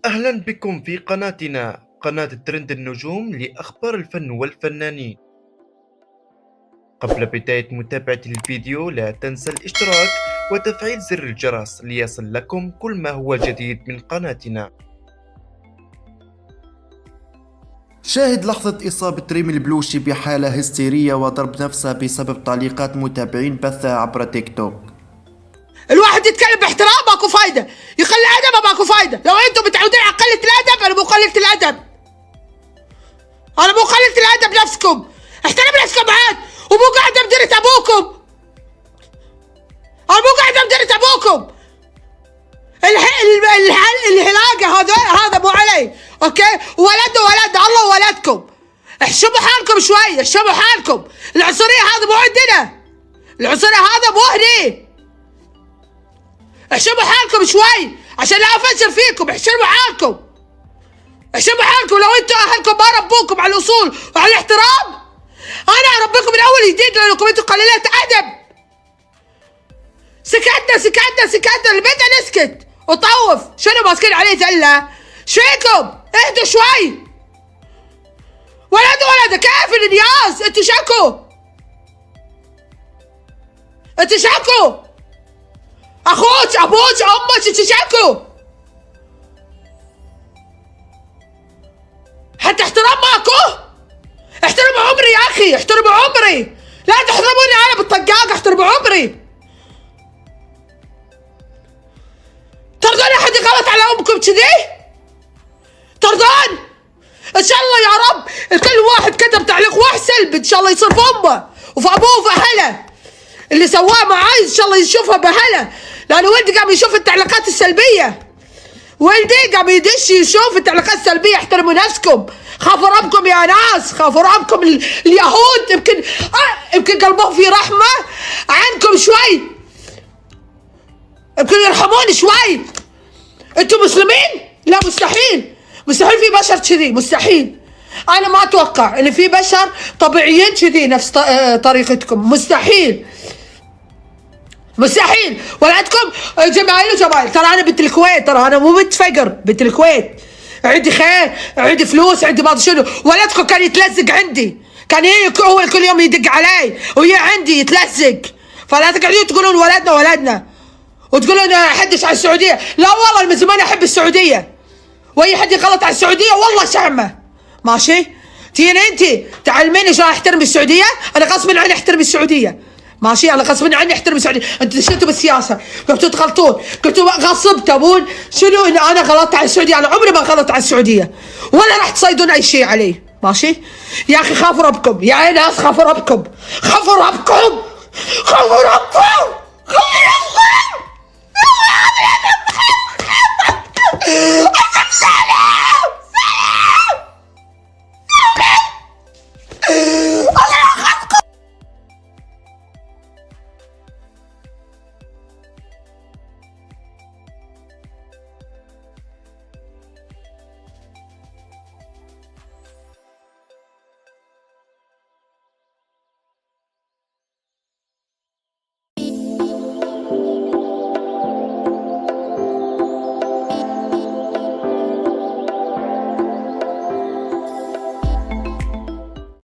أهلا بكم في قناتنا قناة ترند النجوم لأخبار الفن والفنانين. قبل بداية متابعة الفيديو لا تنسى الاشتراك وتفعيل زر الجرس ليصل لكم كل ما هو جديد من قناتنا. شاهد لحظة إصابة ريم البلوشي بحالة هستيرية وضرب نفسها بسبب تعليقات متابعين بثها عبر تيك توك. الواحد يتكلم باحترام ماكو فايده، يخلي ادبه ماكو فايده. لو انتم متعودين على قله الادب انا مو قله الادب، انا مو قله الادب نفسكم. احترم نفسكم عاد، ومو قاعده بديرة ابوكم. انا مو قاعده بديرة ابوكم. الهلاقه هذا مو علي، اوكي؟ ولد الله وولدكم. احشموا حالكم شوي، احشموا حالكم. العنصريه هذا مو عندنا، العنصريه هذا مو هني. احشموا حالكم شوي عشان لا افشل فيكم. احشموا حالكم، احشموا حالكم. لو انتم اهلكم ما ربوكم على الاصول وعلى الاحترام، انا اربيكم من اول جديد لانكم انتم قليلات ادب. سكتنا البيت نسكت وطوف. شنو ماسكين عليه زله؟ شيكم اهدوا شوي. ولد كيف الانياس؟ انتوا شكوا اخوك ابوك امك، انتوا شكوا. حتى احترام ماكو. احترموا عمري يا اخي، احترموا عمري. لا تحترموني انا بالطقاق، احترموا عمري. ترضون احد يغلط على امكم كذي؟ ترضون؟ ان شاء الله يا رب كل واحد كتب تعليق واحد سلبي ان شاء الله يصير في امه وفي ابوه وفي اهله. اللي سواه معاي ان شاء الله يشوفها باهله، لانه ولدي قام يشوف التعليقات السلبيه. ولدي قام يدش يشوف التعليقات السلبيه. احترموا نفسكم، خافوا ربكم يا ناس، خافوا ربكم. اليهود يمكن قلبهم في رحمه عنكم شوي، يمكن يرحمون شوي. انتم مسلمين؟ لا مستحيل في بشر كذي، مستحيل. انا ما اتوقع ان في بشر طبيعيين كذي نفس طريقتكم، مستحيل. ولدكم جمايل. ترى انا بنت الكويت، ترى انا مو بنت فقر، بنت الكويت. عندي خير، عندي فلوس، عندي ما شنو. ولدكم كان يتلزق عندي، كان هو كل يوم يدق علي ويا عندي يتلزق. فلا تقعدون تقولون ولدنا وتقولون حدش على السعوديه. لا والله من زمان احب السعوديه، واي حد يغلط على السعوديه والله شعمه. ماشي؟ تيجي انت تعلميني شلون احترم السعوديه؟ انا غصبا عني احترم السعوديه. ماشي؟ انا غصبا عني احترم السعوديه. انتوا دشيتوا بالسياسه، قلتوا تغلطون، قلتوا غصب تبون شنو ان انا غلطت على السعوديه. انا عمري ما غلطت على السعوديه ولا راح تصيدون اي شيء علي. ماشي؟ يا اخي خافوا ربكم يا ناس، خافوا ربكم.